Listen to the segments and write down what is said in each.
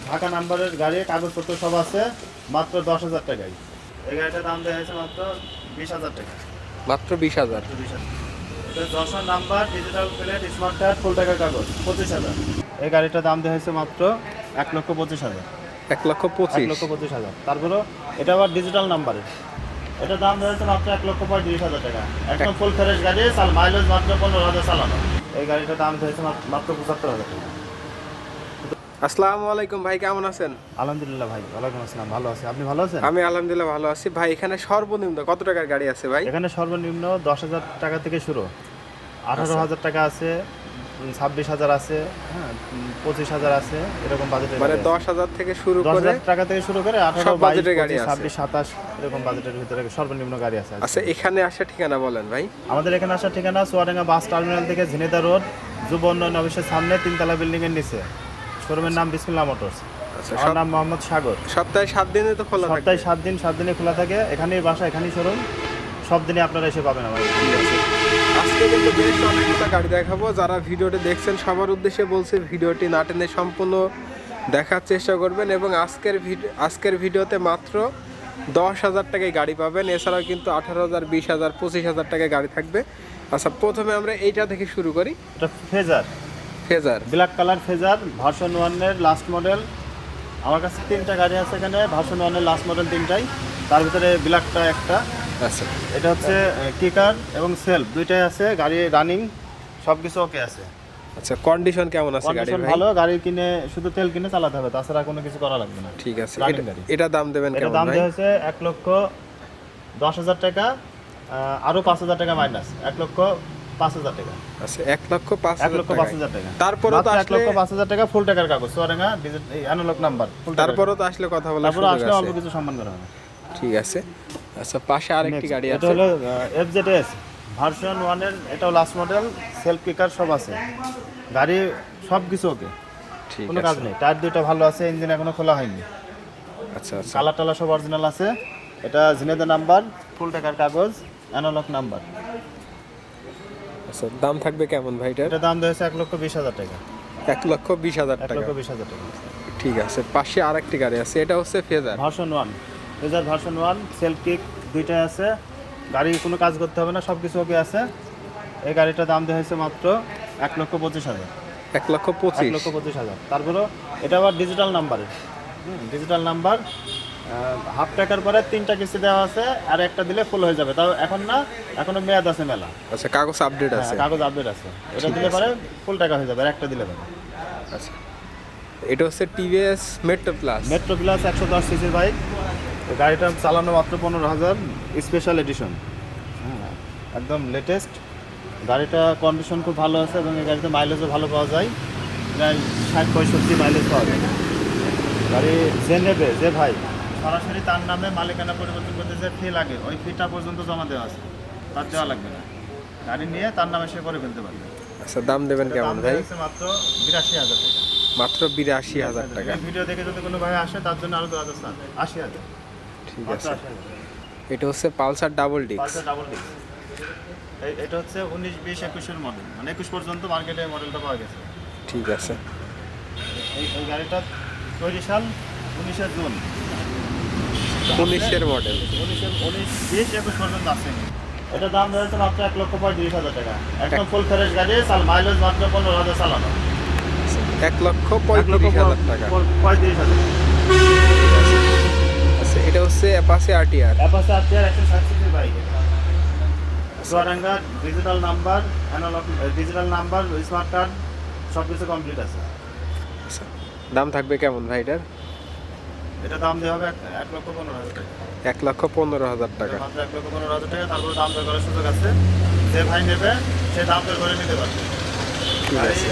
ঢাকা নাম্বারের গাড়ি, কাগজপত্র সব আছে, মাত্র 10,000 টাকায়। এই গাড়িটার দাম দেওয়া হয়েছে মাত্র 20,000 টাকা। মাত্র 20,000। এটা Jessore number, digital plate, smart card, full টাকার কাগজ, 25,000। এই গাড়িটার দাম দেওয়া হয়েছে মাত্র 1,25,000। 1,25,000। তারপরে এটা আবার ডিজিটাল নাম্বারের, এটার দাম দেওয়া হয়েছে মাত্র 1,35,000 টাকা। একদম ফুল ফ্রেশ গাড়ি, মাইলেজ মাত্র 15,000 চালানো। এই গাড়িটার দাম দিয়েছে মাত্র 75,000 টাকা। আসসালামু আলাইকুম ভাই, কেমন আছেন? আলহামদুলিল্লাহ ভাই, ওয়ালাইকুম আসসালাম, ভালো আছি। আপনি ভালো আছেন? আমি আলহামদুলিল্লাহ ভালো আছি ভাই। এখানে সর্বনিম্ন কত টাকার গাড়ি আছে ভাই? এখানে সর্বনিম্ন 10,000 টাকা থেকে শুরু, 18,000 টাকা আছে, 26,000 আছে, হ্যাঁ, 25,000 আছে, এরকম বাজেটের মানে গাড়ি আছে। 10,000 থেকে শুরু করে 10,000 টাকা থেকে শুরু করে 18, সব 22, বাজেটের গাড়ি 25, আছে। 26, 27 এরকম বাজেটের ভিতরে সর্বনিম্ন গাড়ি আছে। আচ্ছা, এখানে আসার ঠিকানা বলেন ভাই। আমাদের এখানে আসার ঠিকানা চুয়াডাঙ্গা বাস টার্মিনাল থেকে ঝিনেদা রোড, যুব উন্নয়ন অফিসের সামনে, 3তলা বিল্ডিং এর নিচে। শোরুমের নাম বিসমিল্লাহ মোটরস। আচ্ছা, আমার নাম মোহাম্মদ সাগর। সপ্তাহে 7 দিনে তো খোলা থাকে? সপ্তাহে 7 দিনে খোলা থাকে। এখানেই বাসা, এখানেই শোরুম, সব দিনে আপনারা এসে পাবেন আমাদের। আজকে কিন্তু বেশ অনেকগুলো গাড়ি দেখাবো। যারা ভিডিওটি দেখছেন সবার উদ্দেশ্যে বলছি, ভিডিওটি না টেনে সম্পূর্ণ দেখার চেষ্টা করবেন। এবং আজকের ভিডিওতে মাত্র 10,000 টাকায় গাড়ি পাবেন। এছাড়াও কিন্তু 18,000, 20,000, 25,000 টাকায় গাড়ি থাকবে। আচ্ছা, প্রথমে আমরা এইটা থেকে শুরু করি। এটা phasor, black colour phasor, version 1 এর লাস্ট মডেল। আমার কাছে 3টা গাড়ি আছে এখানে, ভার্সন 1 এর লাস্ট মডেল 3টাই, তার ভিতরে ব্ল্যাকটা একটা। আচ্ছা, এটা হচ্ছে কিকার এবং সেলফ দুইটাই আছে, গাড়ি রানিং, সব কিছু ওকে আছে। আচ্ছা, কন্ডিশন কেমন আছে গাড়ির কন্ডিশন ভাই? ভালো, গাড়ি কিনে শুধু তেল কিনে চালাতে হবে, তাছাড়া কোনো কিছু করা লাগবে না। ঠিক আছে। রানিং গাড়ি। এটা দাম দেবেন এটা কেমন দাম ভাই? দেওয়া হয়েছে 1,10,000 টাকা, আরো 5,000 টাকা মাইনাস, 1,05,000 টাকা। আচ্ছা, 1,05,000 1,05,000 টাকা। তারপরও তো আসলে 1,05,000 টাকা ফুল টাকার কাগজ, চুয়াডাঙ্গা অ্যানালগ নাম্বার। তারপরও তো আসলে কথা বলার তারপরে সুযোগ আসলে আছে। অল্প কিছু সম্মান করা হবে। ঠিক আছে। আচ্ছা, পাশে আরেকটি গাড়ি এটা আছে। হলো FZS ভার্সন 1 এর, এটাও লাস্ট মডেল, সেলফ কিকার সব আছে, গাড়ি সব কিছু ওকে, ঠিক কোনো কাজ আছে। নেই। টায়ার দুটো ভালো আছে, ইঞ্জিন এখনো খোলা হয়নি, আচ্ছা আচ্ছা, কালার টালা সব অরিজিনাল আছে। এটা ঝিনেদা নাম্বার, ফুল টাকার কাগজ, অ্যানালগ নাম্বার। আচ্ছা, দাম থাকবে কেমন ভাই এটার? এটা দাম দিয়েছে 1,20,000 টাকা। 1,20,000 টাকা। 1,20,000 টাকা। ঠিক আছে। পাশে আরেকটি গাড়ি আছে, এটা হচ্ছে phasor. Version 1, phasor version 1, self kick দুইটাই আছে, গাড়ি কোনো কাজ করতে হবে না, সব কিছু ওকে আছে। এই গাড়িটার দাম দেওয়া হয়েছে মাত্র 1,25,000। 1,25,000। 1,25,000। তারপরে এটা আবার ডিজিটাল নাম্বারের, ডিজিটাল নাম্বার, হাফ টাকার পরে 3টা কিস্তি দেওয়া আছে, আর একটা দিলে ফুল হয়ে যাবে। তাও এখন না, এখনো মেয়াদ আছে মেলা। আচ্ছা, কাগজ আপডেট আছে? কাগজ আপডেট আছে, এটা দিলে পরে ফুল টাকা হয়ে যাবে, আর একটা দিলে পরে। আচ্ছা, এটা হচ্ছে TVS metro plus. Metro plus 110 সিসির বাইক। গাড়িটা চালানো মাত্র 15,000, স্পেশাল এডিশন, একদম লেটেস্ট। গাড়িটা কন্ডিশন খুব ভালো আছে এবং এই গাড়িতে মাইলেজও ভালো পাওয়া যায়, প্রায় 60-65 মাইলেজ পাওয়া যায়। গাড়ি যে নেবে, যে ভাই সরাসরি তার নামে মালিকানা পরিবর্তন করতে যে ফি লাগে, ওই ফিটা পর্যন্ত জমা দেওয়া আছে, তার দেওয়া লাগবে না। গাড়ি নিয়ে তার নামে সে করে ফেলতে পারবে। আচ্ছা, দাম দেবেন কেমন দাম ভাই? হচ্ছে মাত্র 82,000 টাকা। মাত্র 82,000 টাকা। এই ভিডিও দেখে যদি কোনো ভাই আসে, তার জন্য আরো 2,000 ছাড়, 80,000। ঠিক মাত্র আছে। 80,000। এটা হচ্ছে Pulsar double disc. Pulsar double disc. এটা হচ্ছে 19, 20, 21 মডেল, মানে 21 পর্যন্ত মার্কেটে মডেলটা পাওয়া গেছে। ঠিক আছে। এই গাড়িটা তৈরি সাল 19 জুন। 19-এর মডেল। 19, 20, 21 পর্যন্ত আছে। এটা দাম ধরেছে মাত্র 1,35,000 টাকা। একদম ফুল ফ্রেশ গাড়ি, মাইলেজ মাত্র 15,000 চালানো। 1,35,000 টাকা। 35,000। আচ্ছা, এটা হচ্ছে অ্যাপাচি আরটিআর। অ্যাপাচি আরটিআর 160 সিসির bike. Chuadanga digital number, analog digital number, smart card, সব কিছু কমপ্লিট আছে। আচ্ছা, দাম থাকবে কেমন ভাই এটার? এটা দাম দেওয়া হবে 1,15,000 টাকা। 1,15,000 টাকা। মাত্র 1,15,000 টাকা। তারপর দাম দর করার সুযোগ আছে, যে ভাই নেবে সে দাম দর করে নিতে পারবে। ঠিক গাড়ি আছে।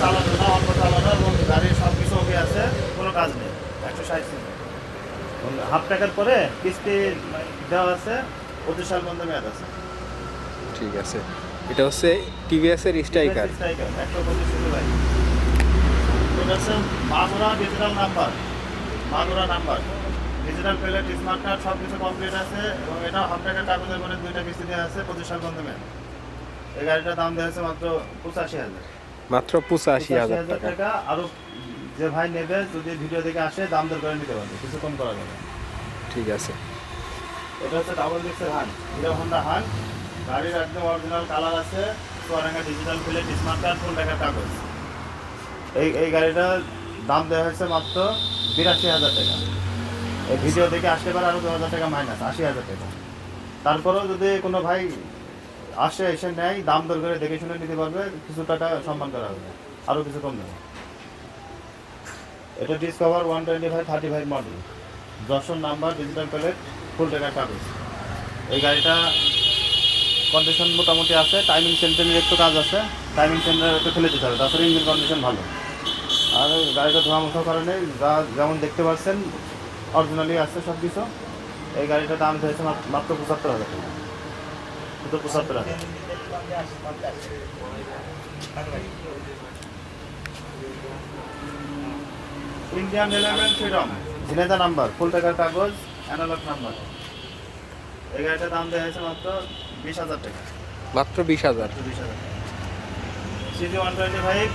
চালানো না, অল্প চালানো, এবং গাড়ির সব কিছু ওকে আছে, কোনো কাজ নেই। 160 সিসি, হাফ টাকার পরে কিস্তি দেওয়া আছে, 25 সাল পর্যন্ত মেয়াদ আছে। ঠিক আছে। এটা হচ্ছে টিভিএস এর স্ট্রাইকার। 125 CC bike. এটা হচ্ছে Magura digital number, Magura number, digital plate, smart card, সব কিছু কমপ্লিট আছে, এবং এটা হাফ টাকার কাগজের পরে 2টা কিস্তি দেওয়া আছে, 25 সাল পর্যন্ত মেয়াদ। এই গাড়িটার দাম দেওয়া আছে মাত্র 85,000। মাত্র 85,000 টাকা। আরো যে ভাই নেবে যদি ভিডিও দেখে আসে দাম দর করে নিতে পারবে, কিছু কম করা যাবে। ঠিক আছে। এটা হচ্ছে ডাবল ডিক্সের হান, হিরো হন্ডা হান। গাড়ির একদম অরিজিনাল কালার আছে, Chuadanga digital plate, smart card, full টাকার কাগজ। এই গাড়িটার দাম দেওয়া হয়েছে মাত্র 82,000 টাকা। এই ভিডিও দেখে আসতে পারে আরও 2,000 টাকা মাইনাস, 80,000 টাকা। তারপরেও যদি কোনো ভাই আসে এসে নেয়, দাম দর করে দেখে শুনে নিতে পারবে, কিছু টাকা সম্মান করা হবে, আরও কিছু কম দেবে। এটা Discover 125/35 model, Jessore number, digital plate, full টাকার কাগজ। এই গাড়িটা কন্ডিশন মোটামুটি আছে, টাইমিং সেন্টারের একটু কাজ আছে, টাইমিং সেন্টার একটু ফেলে দিতে হবে, তাছাড়া ইঞ্জিন কন্ডিশন ভালো। আর গাড়িটা ধোয়া মোছার কারণে যা যেমন দেখতে পাচ্ছেন অরিজিনালি আছে সব কিছু। এই গাড়িটার দাম হয়েছে মাত্র 75,000 টাকা, শুধু 75,000। Indian railway Freedom, Jhenaidah number, full টাকার কাগজ, অ্যানালগ নাম্বার। এই গাড়িটার দাম দেওয়া হয়েছে মাত্র 20,000 টাকা। মাত্র 20,000। 20,000 সিজি 125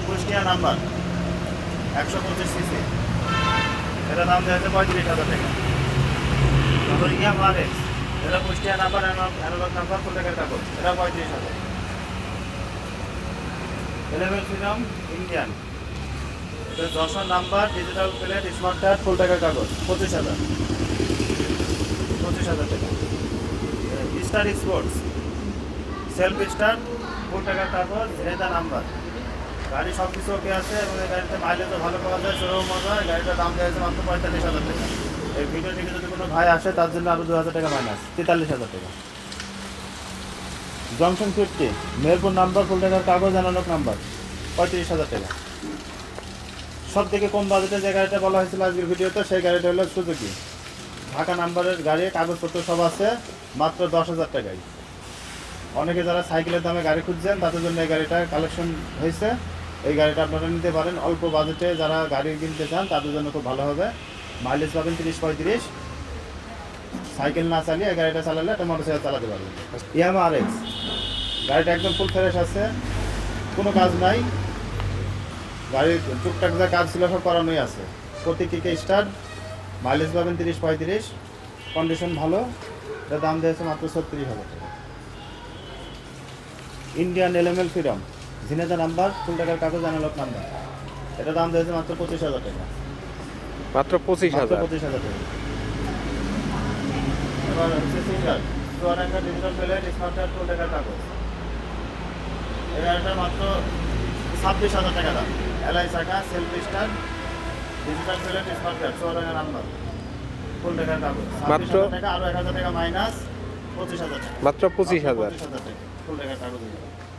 কুষ্টিয়া নাম্বার, 125 সিসি। এটা দাম দেওয়া হয়েছে 35,000 টাকা। তারপর ইয়ামারেক্স, এটা Kushtia number, analogue number, full টাকার কাগজ, এটা 35,000। 11 ফ্রিডম ইন্ডিয়ান, এটা Jessore number, digital plate, smart card, full টাকার কাগজ, 25,000। 25,000 টাকা। Star sports, self star, full টাকার কাগজ, রেদা নাম্বার। গাড়ি সব কিছু ওকে আছে এবং এই গাড়িতে মাইলেজও ভালো পাওয়া যায়, শোরুম মজা। এই গাড়িটার দাম দেওয়া হয়েছে মাত্র 45,000 টাকা। এই ভিডিও থেকে যদি কোনো ভাই আসে তার জন্য আরও 2,000 টাকা মাইনাস, 43,000 টাকা। জংশন 50, মেহেরপুর নাম্বার, ফুল টাকার কাগজ, অ্যানালগ নাম্বার, 35,000 টাকা। সব থেকে কম বাজেটে যে গাড়িটা বলা হয়েছিল আজকের ভিডিওতে, সেই গাড়িটা হলো সুজুকি, ঢাকা নাম্বারের গাড়ি, কাগজপত্র সব আছে, মাত্র 10,000 টাকায়। অনেকে যারা সাইকেলের দামে গাড়ি খুঁজছেন তাদের জন্য এই গাড়িটা কালেকশন হয়েছে। এই গাড়িটা আপনারা নিতে পারেন অল্প বাজেটে, যারা গাড়ি কিনতে চান তাদের জন্য খুব ভালো হবে। মাইলেজ পাবেন 30-35। সাইকেল না চালিয়ে এই গাড়িটা চালালে একটা মোটরসাইকেল চালাতে পারবেন। ইয়ামা আরএক্স, গাড়িটা একদম ফুল ফ্রেশ আছে, কোনো কাজ নাই। গাড়ির টুকটাক যা কাজ ছিল সব করানোই আছে। প্রতি কিকে স্টার্ট, মাইলেজ পাবেন 30-35, কন্ডিশন ভালো। এটার দাম দিয়েছে মাত্র 36,000 টাকা। Indian LML Freedom, Jhenaidah number, full টাকার কাগজ, অ্যানালগ নাম্বার। এটার দাম দিয়েছে মাত্র 25,000 টাকা। মাত্র 25,000। 25,000 টাকা। এবার হচ্ছে Singer, Chuadanga digital plate, smart card, full টাকার কাগজ। এই গাড়িটা মাত্র 26,000 টাকা দাম। এলআই চাকা, self start, digital plate, smart card, Chuadanga number, full টাকার কাগজ। মাত্র 26,000 টাকা, আরও 1,000 টাকা মাইনাস, 25,000 টাকা। মাত্র 25,000। 25,000 টাকা ফুল টাকার কাগজ।